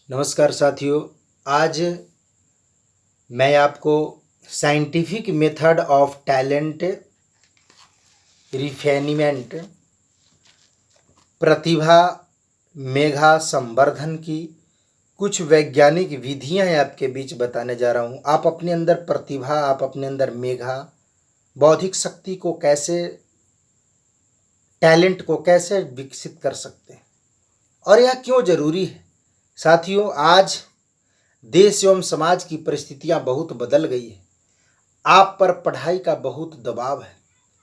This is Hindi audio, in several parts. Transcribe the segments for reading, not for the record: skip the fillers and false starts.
नमस्कार साथियों। आज मैं आपको scientific method of talent refinement प्रतिभा मेधा संवर्धन की कुछ वैज्ञानिक विधियां आपके बीच बताने जा रहा हूं। आप अपने अंदर प्रतिभा, आप अपने अंदर मेधा, बौद्धिक शक्ति को कैसे, टैलेंट को कैसे विकसित कर सकते हैं और यह क्यों जरूरी है। साथियों, आज देश एवं समाज की परिस्थितियां बहुत बदल गई है। आप पर पढ़ाई का बहुत दबाव है।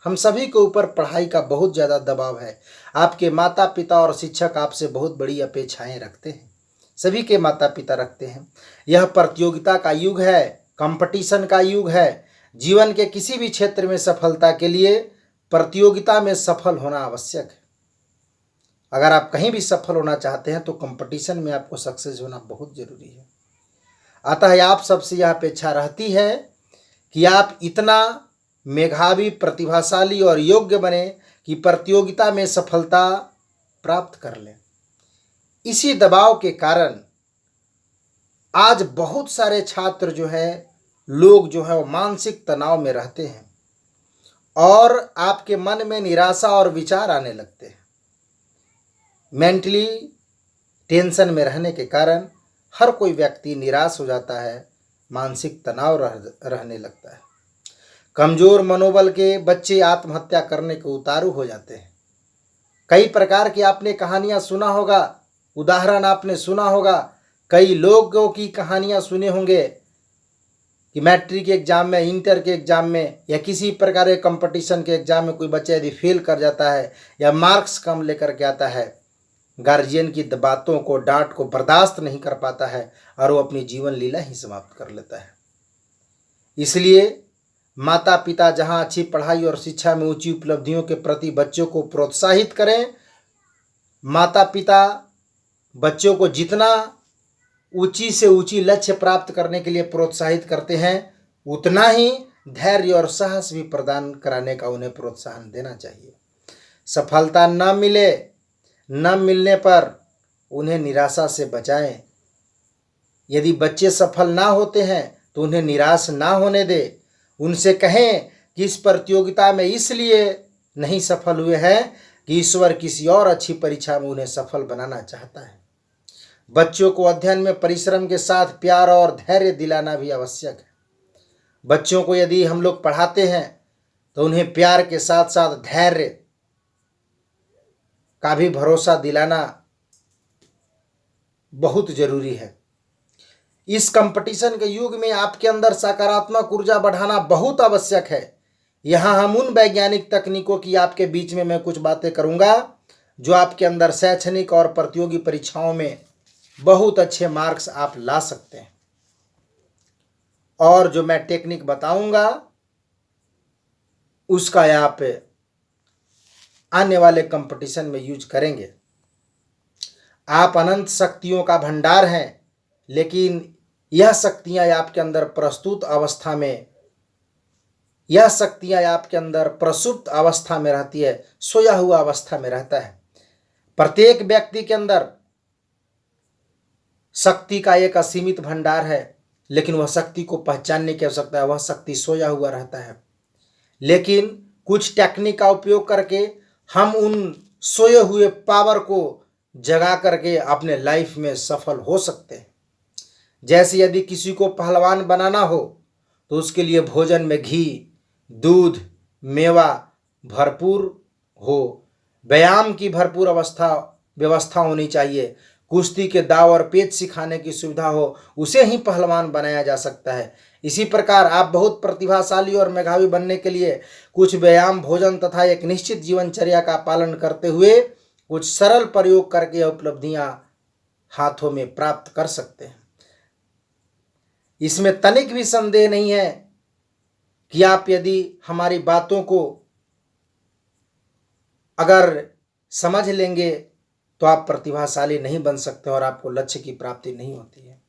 हम सभी के ऊपर पढ़ाई का बहुत ज़्यादा दबाव है। आपके माता पिता और शिक्षक आपसे बहुत बड़ी अपेक्षाएं रखते हैं। सभी के माता पिता रखते हैं। यह प्रतियोगिता का युग है, कंपटीशन का युग है। जीवन के किसी भी क्षेत्र में सफलता के लिए प्रतियोगिता में सफल होना आवश्यक है। अगर आप कहीं भी सफल होना चाहते हैं तो कंपटीशन में आपको सक्सेस होना बहुत जरूरी है। अतः आप सबसे यह अपेक्षा रहती है कि आप इतना मेधावी, प्रतिभाशाली और योग्य बने कि प्रतियोगिता में सफलता प्राप्त कर लें। इसी दबाव के कारण आज बहुत सारे छात्र लोग वो मानसिक तनाव में रहते हैं और आपके मन में निराशा और विचार आने लगते हैं। मेंटली टेंशन में रहने के कारण हर कोई व्यक्ति निराश हो जाता है, मानसिक तनाव रहने लगता है। कमजोर मनोबल के बच्चे आत्महत्या करने को उतारू हो जाते हैं। कई प्रकार की आपने कहानियां सुना होगा, उदाहरण आपने सुना होगा। कई लोगों की कहानियां सुने होंगे कि मैट्रिक एग्जाम में, इंटर के एग्जाम में या किसी प्रकार के कंपटीशन के एग्जाम में कोई बच्चा यदि फेल कर जाता है या मार्क्स कम लेकर के आता है, गार्जियन की बातों को, डांट को बर्दाश्त नहीं कर पाता है और वो अपनी जीवन लीला ही समाप्त कर लेता है। इसलिए माता पिता जहां अच्छी पढ़ाई और शिक्षा में ऊंची उपलब्धियों के प्रति बच्चों को प्रोत्साहित करें, माता पिता बच्चों को जितना ऊंची से ऊंची लक्ष्य प्राप्त करने के लिए प्रोत्साहित करते हैं, उतना ही धैर्य और साहस भी प्रदान कराने का उन्हें प्रोत्साहन देना चाहिए। सफलता न मिलने पर उन्हें निराशा से बचाएं। यदि बच्चे सफल ना होते हैं तो उन्हें निराश ना होने दें। उनसे कहें कि इस प्रतियोगिता में इसलिए नहीं सफल हुए हैं कि ईश्वर किसी और अच्छी परीक्षा में उन्हें सफल बनाना चाहता है। बच्चों को अध्ययन में परिश्रम के साथ प्यार और धैर्य दिलाना भी आवश्यक है। बच्चों को यदि हम लोग पढ़ाते हैं तो उन्हें प्यार के साथ साथ धैर्य का भी भरोसा दिलाना बहुत जरूरी है। इस कंपटीशन के युग में आपके अंदर सकारात्मक ऊर्जा बढ़ाना बहुत आवश्यक है। यहां हम उन वैज्ञानिक तकनीकों की आपके बीच में मैं कुछ बातें करूंगा जो आपके अंदर शैक्षणिक और प्रतियोगी परीक्षाओं में बहुत अच्छे मार्क्स आप ला सकते हैं। और जो मैं टेक्निक बताऊंगा उसका आप आने वाले कंपटीशन में यूज करेंगे। आप अनंत शक्तियों का भंडार हैं, लेकिन यह शक्तियां आपके अंदर प्रसुप्त अवस्था में रहती है, सोया हुआ अवस्था में रहता है। प्रत्येक व्यक्ति के अंदर शक्ति का एक असीमित भंडार है, लेकिन वह शक्ति को पहचानने की आवश्यकता है। वह शक्ति सोया हुआ रहता है, लेकिन कुछ टेक्निक का उपयोग करके हम उन सोए हुए पावर को जगा करके अपने लाइफ में सफल हो सकते हैं। जैसे यदि किसी को पहलवान बनाना हो तो उसके लिए भोजन में घी, दूध, मेवा भरपूर हो, व्यायाम की भरपूर व्यवस्था होनी चाहिए, कुश्ती के दाव और पेच सिखाने की सुविधा हो, उसे ही पहलवान बनाया जा सकता है। इसी प्रकार आप बहुत प्रतिभाशाली और मेधावी बनने के लिए कुछ व्यायाम, भोजन तथा एक निश्चित जीवनचर्या का पालन करते हुए कुछ सरल प्रयोग करके उपलब्धियां हाथों में प्राप्त कर सकते हैं। इसमें तनिक भी संदेह नहीं है कि आप यदि हमारी बातों को अगर समझ लेंगे तो आप प्रतिभाशाली नहीं बन सकते और आपको लक्ष्य की प्राप्ति नहीं होती है।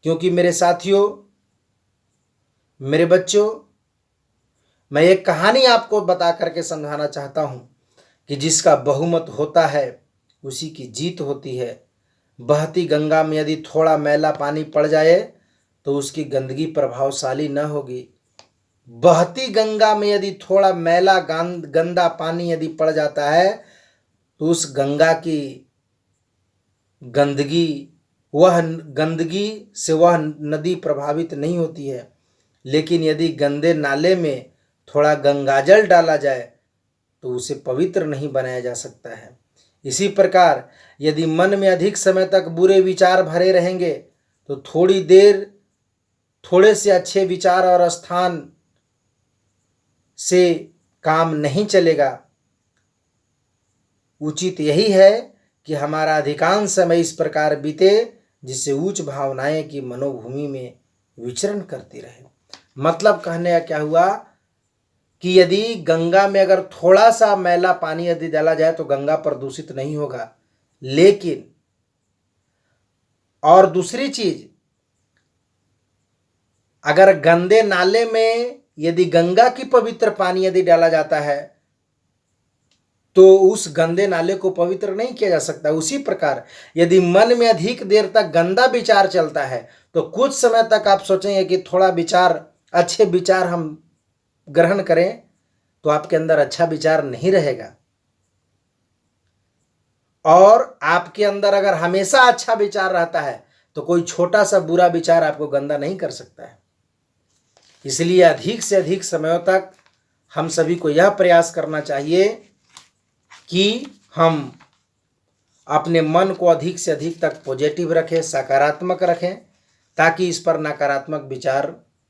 क्योंकि मेरे साथियों, मेरे बच्चों, मैं एक कहानी आपको बता करके समझाना चाहता हूं कि जिसका बहुमत होता है उसी की जीत होती है। बहती गंगा में यदि थोड़ा मैला पानी पड़ जाए तो उसकी गंदगी प्रभावशाली न होगी। बहती गंगा में यदि थोड़ा मैला गंदा पानी यदि पड़ जाता है तो उस गंगा की गंदगी से वह नदी प्रभावित नहीं होती है। लेकिन यदि गंदे नाले में थोड़ा गंगाजल डाला जाए तो उसे पवित्र नहीं बनाया जा सकता है। इसी प्रकार यदि मन में अधिक समय तक बुरे विचार भरे रहेंगे तो थोड़ी देर थोड़े से अच्छे विचार और स्थान से काम नहीं चलेगा। उचित यही है कि हमारा अधिकांश समय इस प्रकार बीते जिससे उच्च भावनाएं की मनोभूमि में विचरण करती रहे। मतलब कहने का क्या हुआ कि यदि गंगा में अगर थोड़ा सा मैला पानी यदि डाला जाए तो गंगा प्रदूषित नहीं होगा। लेकिन और दूसरी चीज, अगर गंदे नाले में यदि गंगा की पवित्र पानी यदि डाला जाता है तो उस गंदे नाले को पवित्र नहीं किया जा सकता। उसी प्रकार यदि मन में अधिक देर तक गंदा विचार चलता है तो कुछ समय तक आप सोचेंगे कि थोड़ा विचार, अच्छे विचार हम ग्रहण करें, तो आपके अंदर अच्छा विचार नहीं रहेगा। और आपके अंदर अगर हमेशा अच्छा विचार रहता है तो कोई छोटा सा बुरा विचार आपको गंदा नहीं कर सकता है। इसलिए अधिक से अधिक समयों तक हम सभी को यह प्रयास करना चाहिए कि हम अपने मन को अधिक से अधिक तक पॉजिटिव रखें, सकारात्मक रखें, ताकि इस पर नकारात्मक विचार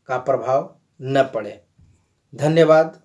का प्रभाव न पड़े। धन्यवाद।